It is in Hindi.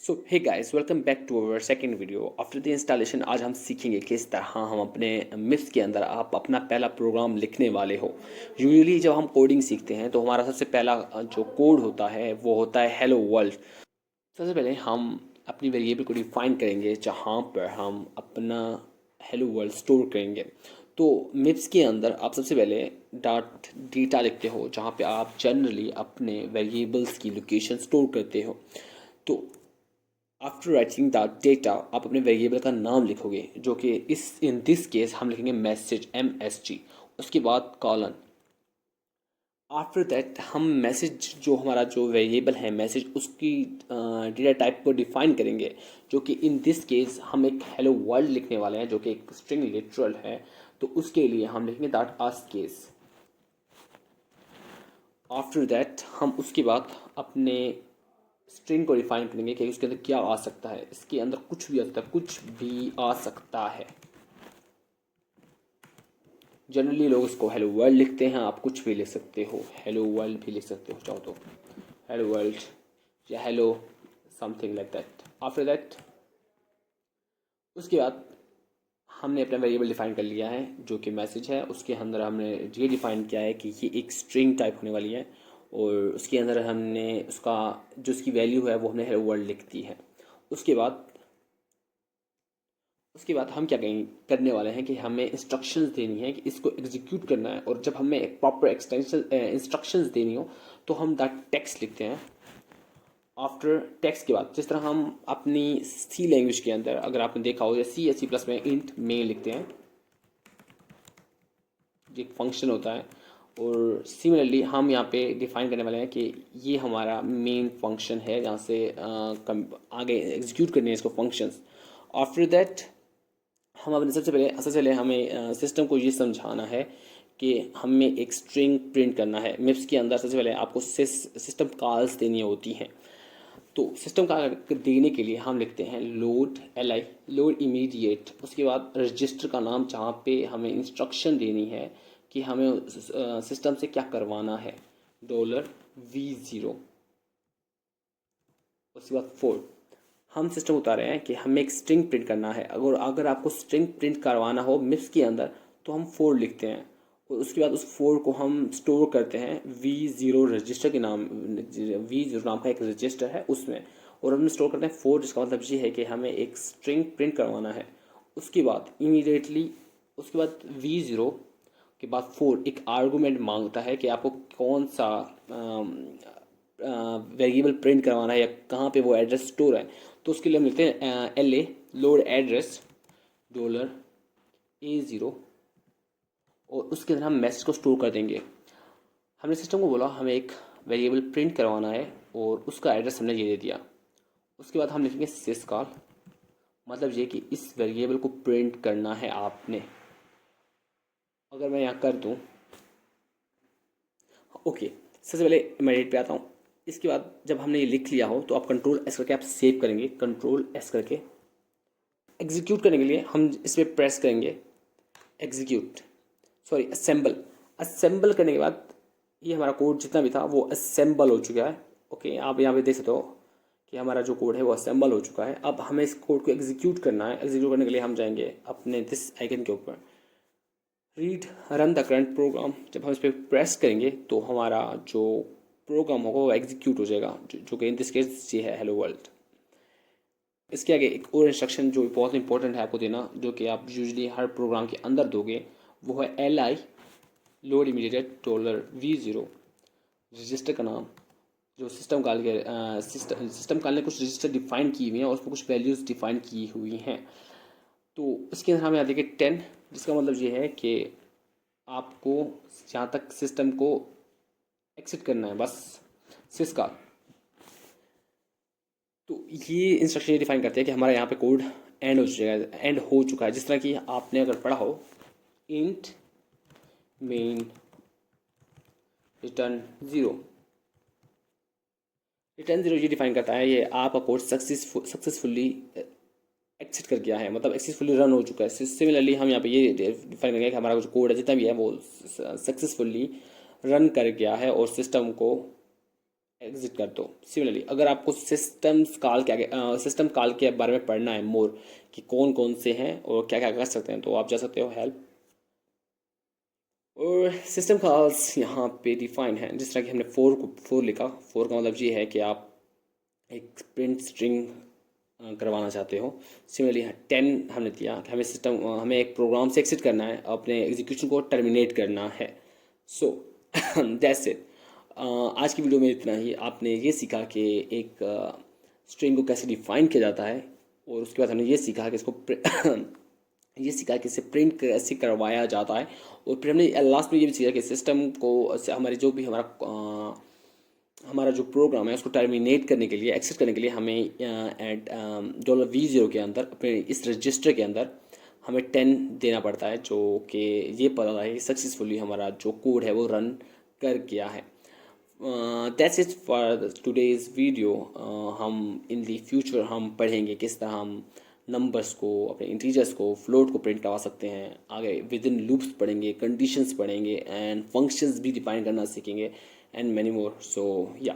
So hey guys, welcome back to our second video after the installation. आज हम सीखेंगे किस तरह हम अपने मिप्स के अंदर आप अपना पहला प्रोग्राम लिखने वाले हो। यूजुअली जब हम कोडिंग सीखते हैं तो हमारा सबसे पहला जो कोड होता है वो होता है हेलो वर्ल्ड। सबसे पहले हम अपनी वेरिएबल को डिफाइन करेंगे जहाँ पर हम अपना हेलो वर्ल्ड स्टोर करेंगे। तो मिप्स के अंदर आप सबसे पहले डॉट डेटा लिखते हो जहाँ पे आप जनरली अपने वेरिएबल्स की लोकेशन स्टोर करते हो। तो आफ्टर राइटिंग द डेटा आप अपने वेरिएबल का नाम लिखोगे जो कि इस इन दिस केस हम लिखेंगे मैसेज MSG। उसके बाद कॉलन। आफ्टर दैट हम मैसेज जो हमारा जो वेरिएबल है मैसेज उसकी डेटा टाइप को डिफाइन करेंगे जो कि इन दिस केस हम एक हेलो वर्ल्ड लिखने वाले हैं जो कि एक स्ट्रिंग लिटरल है। तो उसके लिए हम लिखेंगे that ask case. After that हम उसके बाद अपने स्ट्रिंग को डिफाइन करेंगे कि उसके अंदर क्या आ सकता है। इसके अंदर कुछ भी आ सकता है, कुछ भी आ सकता है। जनरली लोग इसको हेलो वर्ल्ड लिखते हैं, आप कुछ भी लिख सकते हो, हेलो वर्ल्ड भी लिख सकते हो चाहो तो, हेलो वर्ल्ड या hello something like that. After that उसके बाद हमने अपना वेरिएबल डिफाइन कर लिया है जो कि मैसेज है। उसके अंदर हमने ये डिफाइन किया है कि ये एक स्ट्रिंग टाइप होने वाली है और उसके अंदर हमने उसका जो उसकी वैल्यू है वो हमने हेलो वर्ल्ड लिख दी है। उसके बाद हम क्या करेंगे करने वाले हैं कि हमें इंस्ट्रक्शंस देनी है कि इसको एग्जीक्यूट करना है। और जब हमें एक प्रॉपर एक्सटेंशन इंस्ट्रक्शंस देनी हो तो हम दैट टेक्स्ट लिखते हैं। आफ्टर टेक्स्ट के बाद जिस तरह हम अपनी सी लैंग्वेज के अंदर अगर आपने देखा हो या सी या C++ में इंट मेन लिखते हैं, ये एक फंक्शन होता है। और सिमिलरली हम यहाँ पे डिफाइन करने वाले हैं कि ये हमारा मेन फंक्शन है जहाँ से आगे एग्जीक्यूट करने हैं इसको फंक्शंस। आफ्टर दैट हम अपने सबसे पहले हमें सिस्टम को ये समझाना है कि हमें एक स्ट्रिंग प्रिंट करना है। मिप्स के अंदर सबसे पहले आपको सिस्टम कॉल्स देनी होती हैं। तो सिस्टम कॉल देने के लिए हम लिखते हैं लोड LI लोड इमीडिएट। उसके बाद रजिस्टर का नाम जहाँ पे हमें इंस्ट्रक्शन देनी है कि हमें सिस्टम से क्या करवाना है, $V0। उसके बाद फोर हम सिस्टम उतार रहे हैं कि हमें एक स्ट्रिंग प्रिंट करना है। अगर आपको स्ट्रिंग प्रिंट करवाना हो मिप्स के अंदर तो हम फोर लिखते हैं और उसके बाद उस फोर को हम स्टोर करते हैं V0 रजिस्टर के नाम। V0 नाम का एक रजिस्टर है उसमें, और हम स्टोर करते हैं फोर, जिसका मतलब ये है कि हमें एक स्ट्रिंग प्रिंट करवाना है। उसके बाद इमीडिएटली उसके बाद V0 के बाद फोर एक आर्गूमेंट मांगता है कि आपको कौन सा वेरिएबल प्रिंट करवाना है या कहाँ पे वो एड्रेस स्टोर है। तो उसके लिए हम लिखते हैं LA लोड एड्रेस $A0 और उसके अंदर हम मैसेज को स्टोर कर देंगे। हमने सिस्टम को बोला हमें एक वेरिएबल प्रिंट करवाना है और उसका एड्रेस हमने ये दे दिया। उसके बाद हम लिखेंगे सिस कॉल, मतलब ये कि इस वेरिएबल को प्रिंट करना है आपने। अगर मैं यहाँ कर दूँ ओके, सबसे पहले मैं एडिट पे आता हूँ। इसके बाद जब हमने ये लिख लिया हो तो आप Ctrl+S करके आप सेव करेंगे। Ctrl+S करके एग्जीक्यूट करने के लिए हम इस पर प्रेस करेंगे असेंबल। असेंबल करने के बाद ये हमारा कोड जितना भी था वो असेंबल हो चुका है। ओके, आप यहाँ पे देख सकते हो कि हमारा जो कोड है वो असेंबल हो चुका है। अब हमें इस कोड को एग्जीक्यूट करना है। एग्जीक्यूट करने के लिए हम जाएंगे अपने दिस आइकन के ऊपर, read run the current program. जब हम इस पर प्रेस करेंगे तो हमारा जो प्रोग्राम होगा वो एग्जीक्यूट हो जाएगा, जो कि इन दिस केस ये है हेलो वर्ल्ड। इसके आगे एक और इंस्ट्रक्शन जो बहुत इंपॉर्टेंट है आपको देना, जो कि आप यूजुअली हर प्रोग्राम के अंदर दोगे, वो है LI load immediate $V0 register का नाम। जो सिस्टम कॉल के सिस्टम कॉल ने कुछ रजिस्टर डिफाइन की हुई हैं और उसमें कुछ वैल्यूज़ डिफाइन की हुई हैं। तो इसके अंदर हमें यहाँ देखिए 10, जिसका मतलब ये है कि आपको जहाँ तक सिस्टम को एक्सिट करना है बस सिस कॉल। तो ये इंस्ट्रक्शन डिफाइन करते हैं कि हमारा यहाँ पे कोड एंड हो चुका है। जिस तरह कि आपने अगर पढ़ा हो इंट मेन रिटर्न ज़ीरो ये डिफाइन करता है ये आपका कोड सक्सेसफुली एक्सिट कर गया है, मतलब सक्सेसफुली रन हो चुका है। सिमिलरली हम यहाँ पे ये डिफाइन करेंगे कि हमारा जो कोड है जितना भी है वो सक्सेसफुली रन कर गया है और सिस्टम को एग्जिट कर दो। सिमिलरली अगर आपको सिस्टम कॉल के बारे में पढ़ना है मोर, कि कौन कौन से हैं और क्या क्या कर सकते हैं, तो आप जा सकते हो हेल्प, और सिस्टम कॉल्स यहाँ पे डिफाइन है। जिस तरह कि हमने फोर लिखा, फोर का मतलब ये है कि आप एक प्रिंट स्ट्रिंग करवाना चाहते हो। सिमिलरली 10 हमने दिया कि हमें एक प्रोग्राम से एक्सिट करना है, अपने एग्जीक्यूशन को टर्मिनेट करना है। So that's it. आज की वीडियो में इतना ही। आपने ये सीखा कि एक स्ट्रिंग को कैसे डिफाइन किया जाता है, और उसके बाद हमने ये सीखा कि ये सीखा कि इसे प्रिंट कैसे करवाया जाता है, और फिर हमने लास्ट में ये भी सीखा कि सिस्टम को हमारी जो भी हमारा जो प्रोग्राम है उसको टर्मिनेट करने के लिए, एक्सेस करने के लिए हमें एट $V0 के अंदर अपने इस रजिस्टर के अंदर हमें 10 देना पड़ता है, जो कि ये पता है कि सक्सेसफुली हमारा जो कोड है वो रन कर गया है। That's it for today's video. हम इन दी फ्यूचर हम पढ़ेंगे किस तरह हम नंबर्स को, अपने इंटीजर्स को, फ्लोट को प्रिंट करवा सकते हैं। आगे विद इन लूप्स पढ़ेंगे, कंडीशंस पढ़ेंगे, एंड फंक्शंस भी डिफाइन करना सीखेंगे, एंड मैनी मोर। सो या